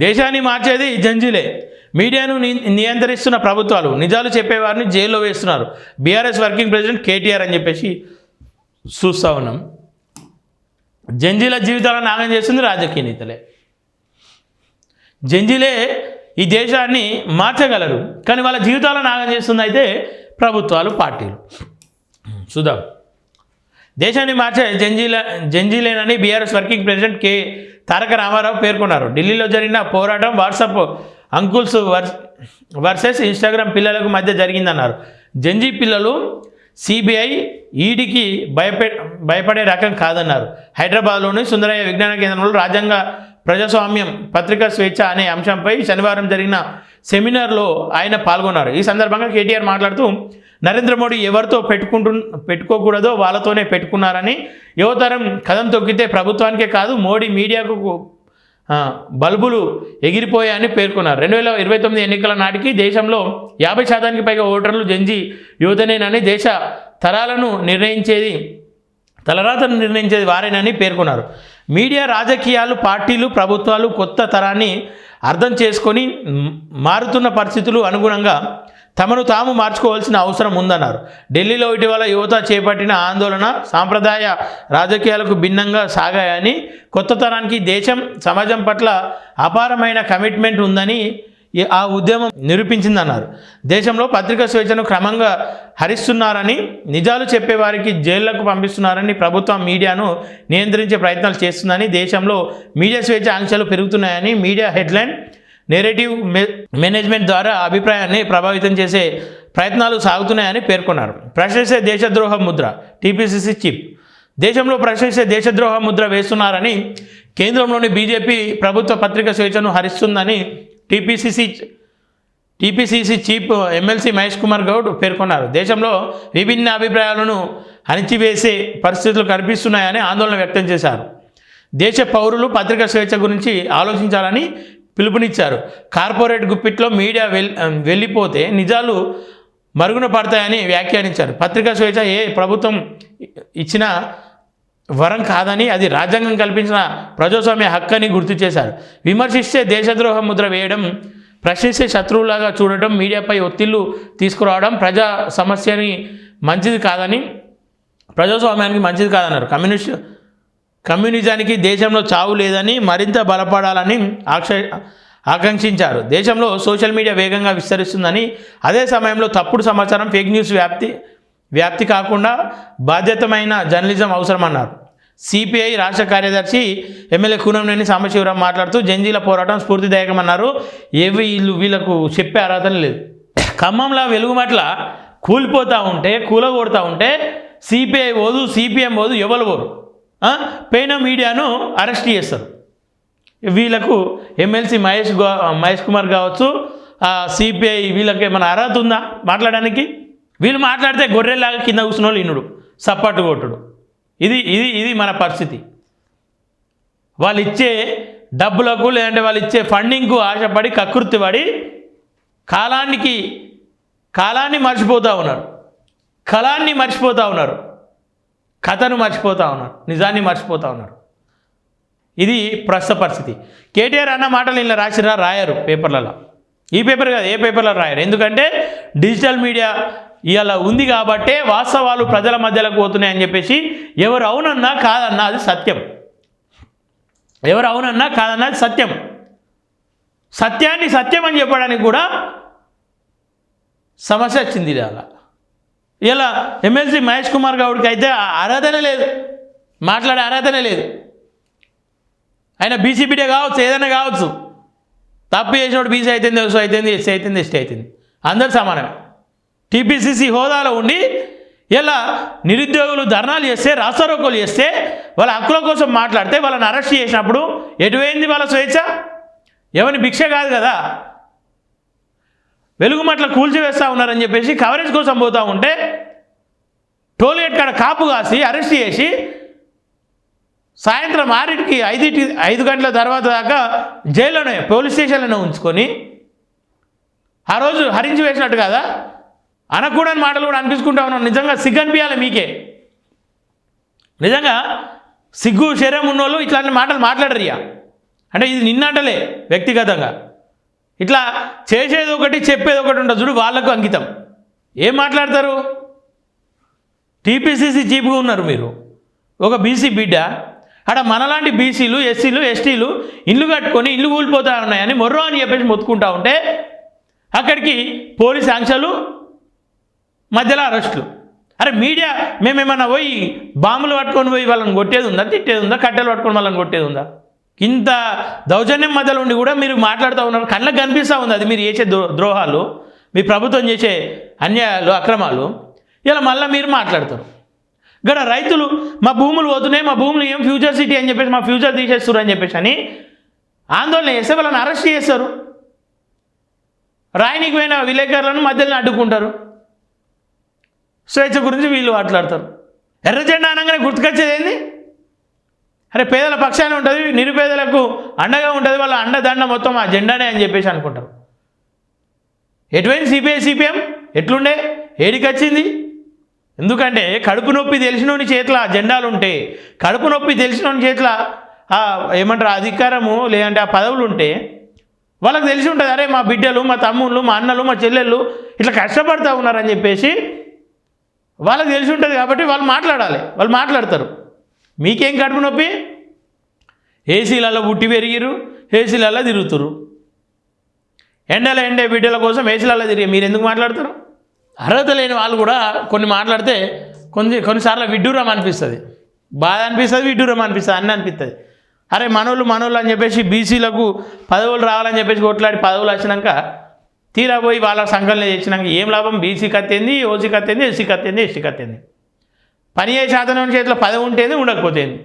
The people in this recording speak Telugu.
దేశాన్ని మార్చేది జంజీలే. మీడియాను నియంత్రిస్తున్న ప్రభుత్వాలు నిజాలు చెప్పేవారిని జైల్లో వేస్తున్నారు. బీఆర్ఎస్ వర్కింగ్ ప్రెసిడెంట్ కేటీఆర్ అని చెప్పేసి చూస్తూ ఉన్నాం. జంజీల జీవితాలను నాగం చేస్తుంది రాజకీయ నేతలే. జంజీలే ఈ దేశాన్ని మార్చగలరు, కానీ వాళ్ళ జీవితాలను నాగం చేస్తుంది అయితే ప్రభుత్వాలు, పార్టీలు. చూద్దాం. దేశాన్ని మార్చే జంజీలేనని బీఆర్ఎస్ వర్కింగ్ ప్రెసిడెంట్ తారక రామారావు పేర్కొన్నారు. ఢిల్లీలో జరిగిన పోరాటం వాట్సాప్ అంకుల్స్ వర్సెస్ ఇన్స్టాగ్రామ్ పిల్లలకు మధ్య జరిగిందన్నారు. జంజీ పిల్లలు సిబిఐ ఈడీకి భయపడే రకం కాదన్నారు. హైదరాబాద్లోని సుందరయ్య విజ్ఞాన కేంద్రంలో రాజ్యాంగ ప్రజాస్వామ్యం పత్రికా స్వేచ్ఛ అనే అంశంపై శనివారం జరిగిన సెమినార్లో ఆయన పాల్గొన్నారు. ఈ సందర్భంగా కేటీఆర్ మాట్లాడుతూ నరేంద్ర మోడీ ఎవరితో పెట్టుకోకూడదో వాళ్ళతోనే పెట్టుకున్నారని, యువతరం కదం తొక్కితే ప్రభుత్వానికే కాదు మోడీ మీడియాకు బల్బులు ఎగిరిపోయాయని పేర్కొన్నారు. 2029 ఎన్నికల నాటికి దేశంలో 50% పైగా ఓటర్లు జంజీ యువతనేనని, దేశ తరాలను తలరాతను నిర్ణయించేది వారేనని పేర్కొన్నారు. మీడియా, రాజకీయాలు, పార్టీలు, ప్రభుత్వాలు కొత్త తరాన్ని అర్థం చేసుకొని మారుతున్న పరిస్థితులు అనుగుణంగా తమను తాము మార్చుకోవాల్సిన అవసరం ఉందన్నారు. ఢిల్లీలో ఇటీవల యువత చేపట్టిన ఆందోళన సాంప్రదాయ రాజకీయాలకు భిన్నంగా సాగాయని, కొత్త తరానికి దేశం, సమాజం పట్ల అపారమైన కమిట్మెంట్ ఉందని ఆ ఉద్యమం నిరూపించిందన్నారు. దేశంలో పత్రికా స్వేచ్ఛను క్రమంగా హరిస్తున్నారని, నిజాలు చెప్పేవారికి జైళ్లకు పంపిస్తున్నారని, ప్రభుత్వం మీడియాను నియంత్రించే ప్రయత్నాలు చేస్తుందని, దేశంలో మీడియా స్వేచ్ఛ ఆంక్షలు పెరుగుతున్నాయని, మీడియా హెడ్లైన్ నేరేటివ్ మేనేజ్మెంట్ ద్వారా అభిప్రాయాన్ని ప్రభావితం చేసే ప్రయత్నాలు సాగుతున్నాయని పేర్కొన్నారు. ప్రశ్నిస్తే దేశద్రోహ ముద్ర టీపీసీసీ చీఫ్ దేశంలో ప్రశ్నిస్తే దేశద్రోహ ముద్ర వేస్తున్నారని, కేంద్రంలోని బీజేపీ ప్రభుత్వ పత్రికా స్వేచ్ఛను హరిస్తుందని TPCC chief MLC Mahesh Kumar Goud పేర్కొన్నారు. దేశంలో విభిన్న అభిప్రాయాలను అణిచివేసే పరిస్థితులు కనిపిస్తున్నాయని ఆందోళన వ్యక్తం చేశారు. దేశ పౌరులు పత్రికా స్వేచ్ఛ గురించి ఆలోచించాలని పిలుపునిచ్చారు. కార్పొరేట్ గుప్పిట్లో మీడియా వెళ్ళిపోతే నిజాలు మరుగున పడతాయని వ్యాఖ్యానించారు. పత్రికా స్వేచ్ఛ ఏ ప్రభుత్వం ఇచ్చిన వరం కాదని, అది రాజ్యాంగం కల్పించిన ప్రజాస్వామ్య హక్కు అని గుర్తు చేశారు. విమర్శిస్తే దేశద్రోహ ముద్ర వేయడం, ప్రశ్నిస్తే శత్రువులాగా చూడటం, మీడియాపై ఒత్తిళ్లు తీసుకురావడం సమస్యని మంచిది కాదని, ప్రజాస్వామ్యానికి మంచిది కాదన్నారు. కమ్యూనిజానికి దేశంలో చావు లేదని, మరింత బలపడాలని ఆకాంక్షించారు. దేశంలో సోషల్ మీడియా వేగంగా విస్తరిస్తుందని, అదే సమయంలో తప్పుడు సమాచారం, ఫేక్ న్యూస్ వ్యాప్తి కాకుండా బాధ్యతమైన జర్నలిజం అవసరమన్నారు. సిపిఐ రాష్ట్ర కార్యదర్శి ఎమ్మెల్యే కూనంనేని సాంబశివరావు మాట్లాడుతూ జంజీల పోరాటం స్ఫూర్తిదాయకమన్నారు. వీళ్ళకు చెప్పే అర్హత లేదు. ఖమ్మంలో వెలుగుమట్ల కూలగొడతా ఉంటే సిపిఐ పోదు, సిపిఎం పోదు, ఎవరు పోరు. పైన మీడియాను అరెస్ట్ చేస్తారు. వీళ్ళకు ఎమ్మెల్సీ మహేష్ కుమార్ కావచ్చు, సిపిఐ వీళ్ళకి ఏమైనా అర్హత ఉందా మాట్లాడడానికి? వీళ్ళు మాట్లాడితే గొర్రెలాగా కింద కూర్చున్న వాళ్ళు ఇన్నుడు, సప్పట్టు కొట్టుడు. ఇది మన పరిస్థితి. వాళ్ళు ఇచ్చే డబ్బులకు, లేదంటే వాళ్ళు ఇచ్చే ఫండింగ్కు ఆశపడి కకృతి పడి కాలాన్ని మర్చిపోతూ ఉన్నారు, కళాన్ని మర్చిపోతూ ఉన్నారు, కథను మర్చిపోతూ ఉన్నారు, నిజాన్ని మర్చిపోతూ ఉన్నారు. ఇది ప్రస్తుత పరిస్థితి. కేటీఆర్ అన్న మాటలు ఇలా రాయరు పేపర్లలో. ఈ పేపర్ కాదు, ఏ పేపర్లో రాయరు. ఎందుకంటే డిజిటల్ మీడియా ఇవాళ ఉంది కాబట్టే వాస్తవాలు ప్రజల మధ్యలోకి పోతున్నాయని చెప్పేసి ఎవరు అవునన్నా కాదన్నా అది సత్యం. ఎవరు అవునన్నా కాదన్నా అది సత్యం. సత్యాన్ని సత్యం అని చెప్పడానికి కూడా సమస్య వచ్చింది. ఇలా ఎమ్మెల్సీ మహేష్ కుమార్ గౌడ్కి అయితే అర్హతనే లేదు, మాట్లాడే అర్హతనే లేదు. ఆయన బీసీపీడే కావచ్చు, ఏదైనా కావచ్చు. తప్పు చేసినప్పుడు బీసీ అవుతుంది, ఎస్సీ అవుతుంది, ఎస్సీ అవుతుంది, ఎస్టీ అవుతుంది, అందరు సమానమే. టీపీసీసీ హోదాలో ఉండి ఇలా నిరుద్యోగులు ధర్నాలు చేస్తే, రాస్తారోకోలు చేస్తే, వాళ్ళ హక్కుల కోసం మాట్లాడితే వాళ్ళని అరెస్ట్ చేసినప్పుడు ఎటువైంది వాళ్ళ స్వేచ్ఛ? ఎవరిని భిక్ష కాదు కదా. వెలుగుమట్ల కూల్చివేస్తూ ఉన్నారని చెప్పేసి కవరేజ్ కోసం పోతూ ఉంటే టోల్గేట్ కాడ కాపు కాసి అరెస్ట్ చేసి సాయంత్రం 6కి 5 గంటల తర్వాత దాకా జైల్లోనే, పోలీస్ స్టేషన్లోనే ఉంచుకొని ఆ రోజు హరించి వేసినట్టు కదా. అనకూడని మాటలు కూడా అనిపించుకుంటా ఉన్నాం. నిజంగా సిగ్గు అనిపించాలి మీకే. నిజంగా సిగ్గు శరీరం ఉన్నోళ్ళు ఇట్లాంటి మాటలు మాట్లాడరు. అంటే ఇది నిన్నంటలే వ్యక్తిగతంగా, ఇట్లా చేసేది ఒకటి చెప్పేది ఒకటి ఉంటుంది చూడు, వాళ్ళకు అంకితం. ఏం మాట్లాడతారు? టీపీసీసీ చీఫ్గా ఉన్నారు మీరు, ఒక బీసీ బిడ్డ. అక్కడ మనలాంటి బీసీలు, ఎస్సీలు, ఎస్టీలు ఇల్లు కట్టుకొని ఇల్లు కూలిపోతూ ఉన్నాయని మొర్రో అని చెప్పేసి మొత్తుకుంటా ఉంటే అక్కడికి పోలీస్ ఆంక్షలు, మధ్యలో అరెస్టులు. అరే మీడియా మేమేమన్నా పోయి బాంబులు పట్టుకొని పోయి వాళ్ళని కొట్టేది ఉందా, తిట్టేది ఉందా, కట్టెలు పట్టుకొని వాళ్ళని కొట్టేది ఉందా? ఇంత దౌర్జన్యం మధ్యలో ఉండి కూడా మీరు మాట్లాడుతూ ఉన్నారు, కళ్ళకు కనిపిస్తూ ఉంది అది మీరు చేసే ద్రోహాలు, మీ ప్రభుత్వం చేసే అన్యాయాలు, అక్రమాలు. ఇలా మళ్ళీ మీరు మాట్లాడతారు. ఇక్కడ రైతులు మా భూములు పోతున్నాయి, మా భూములు ఏం ఫ్యూచర్ సిటీ అని చెప్పేసి మా ఫ్యూచర్ తీసేస్తారు అని చెప్పేసి అని ఆందోళన చేస్తే వాళ్ళని అరెస్ట్ చేస్తారు. రాయనికి పోయిన విలేకరులను మధ్యలో అడ్డుకుంటారు. స్వేచ్ఛ గురించి వీళ్ళు మాట్లాడతారు. ఎర్ర జెండా అనగానే గుర్తుకొచ్చేది ఏంది? అరే పేదల పక్షానే ఉంటుంది, నిరుపేదలకు అండగా ఉంటుంది, వాళ్ళ అండదండ మొత్తం ఆ జెండానే అని చెప్పేసి అనుకుంటారు. ఎటువంటి సిపిఐ సిపిఎం ఎట్లుండే, ఏడికొచ్చింది? ఎందుకంటే కడుపు నొప్పి తెలిసినోని చేతిలో ఆ జెండాలు ఉంటే, కడుపు నొప్పి తెలిసినోని చేతిలో ఏమంటారు అధికారము లేదంటే ఆ పదవులు ఉంటే వాళ్ళకి తెలిసి ఉంటుంది, అరే మా బిడ్డలు, మా తమ్ముళ్ళు, మా అన్నలు, మా చెల్లెళ్ళు ఇట్లా కష్టపడుతూ ఉన్నారని చెప్పేసి వాళ్ళకి తెలిసి ఉంటుంది. కాబట్టి వాళ్ళు మాట్లాడాలి, వాళ్ళు మాట్లాడతారు. మీకేం కడుపు నొప్పి? ఏసీలలో పుట్టి పెరిగిరు, ఏసీలలో తిరుగుతురు. ఎండల ఎండే బిడ్డల కోసం ఏసీలలో తిరిగి మీరు ఎందుకు మాట్లాడతారు? అర్హత లేని వాళ్ళు కూడా కొన్ని మాట్లాడితే కొన్నిసార్లు విడ్డూరం అనిపిస్తుంది, బాధ అనిపిస్తుంది, విడ్డూరం అనిపిస్తుంది, అన్నీ అనిపిస్తుంది. అరే మనోళ్ళు అని చెప్పేసి బీసీలకు పదవులు రావాలని చెప్పేసి కొట్లాడి పదవులు వచ్చినాక తీరా పోయి వాళ్ళ సంఘంలో తెచ్చినాక ఏం లాభం? బీసీ కత్తేంది, ఓసీ కత్తేంది, ఎస్సీ కత్తేంది, ఎస్టీ కత్తేంది. పని చేసే శాతం చేతిలో పదవి ఉంటేంది, ఉండకపోతేంది.